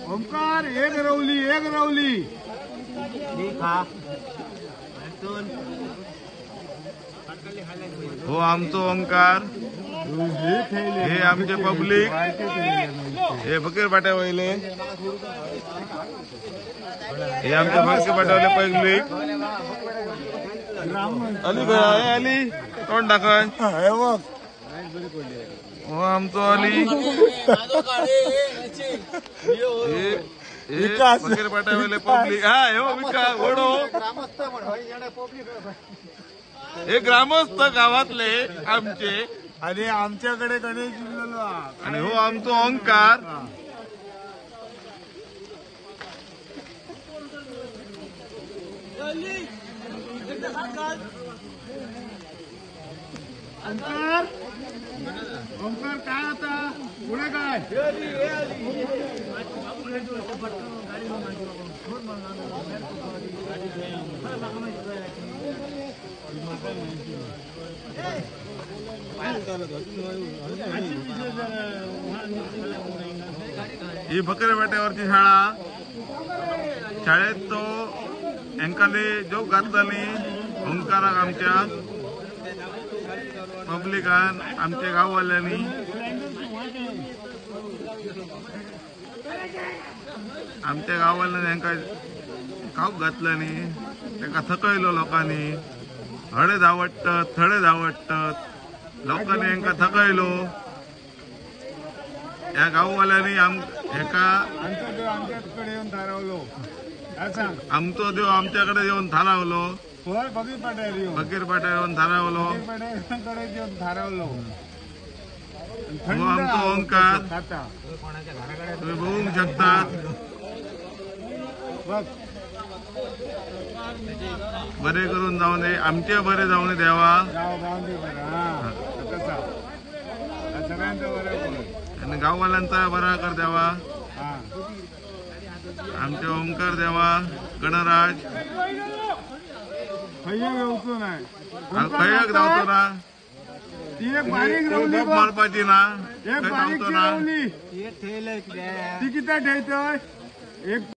ओमकार एक रवली हो आमचो ओमकार हे आमचे पब्लिक हे फकीर पाट्या वयले हे आमचे फकीर पाट्यावले पब्लिक अली अली तोंड दाखय हो आमचो अली फकीर पाट्यावले पब्लिक हा हो विकास ओढो हे ग्रामस्थ गावातले आमचे आणि आमच्याकडे गणेश जिल्ह्याला आणि हो आमचो ओंकार ओंकार काय आता पुढे काय ही बकरेवाट्यावरची शाळा शाळेत तो हेंकाले जो घातली ओंकाराक आमच्या पब्लिकान आमच्या गाववाल्यांनी हेंका खाऊक घातल्यानी तेका थकयलो लोकांनी हळे धावटतात थळे धावटतात लोकांनी हेंका थकयलो या गाववाल्यांनी हेका आमच्याकडे येऊन थारावलो आमचो देव आमच्याकडे येऊन थारावलो फकीर पाट्यार येऊन थारावलो येऊन थारावलो हो आमचो ओंकार तुम्ही बघू शकतात बरे करून जाऊ दे आमचे बरे जाऊ दे देवा आणि गाववाल्यांचा बरा कर द्यावा आमचे ओंकार देवा गणराज खयक धावतो ना ती एक बारीक रवली मारपाची ना एक बारीक धावतो ना ती किती ठेवतोय एक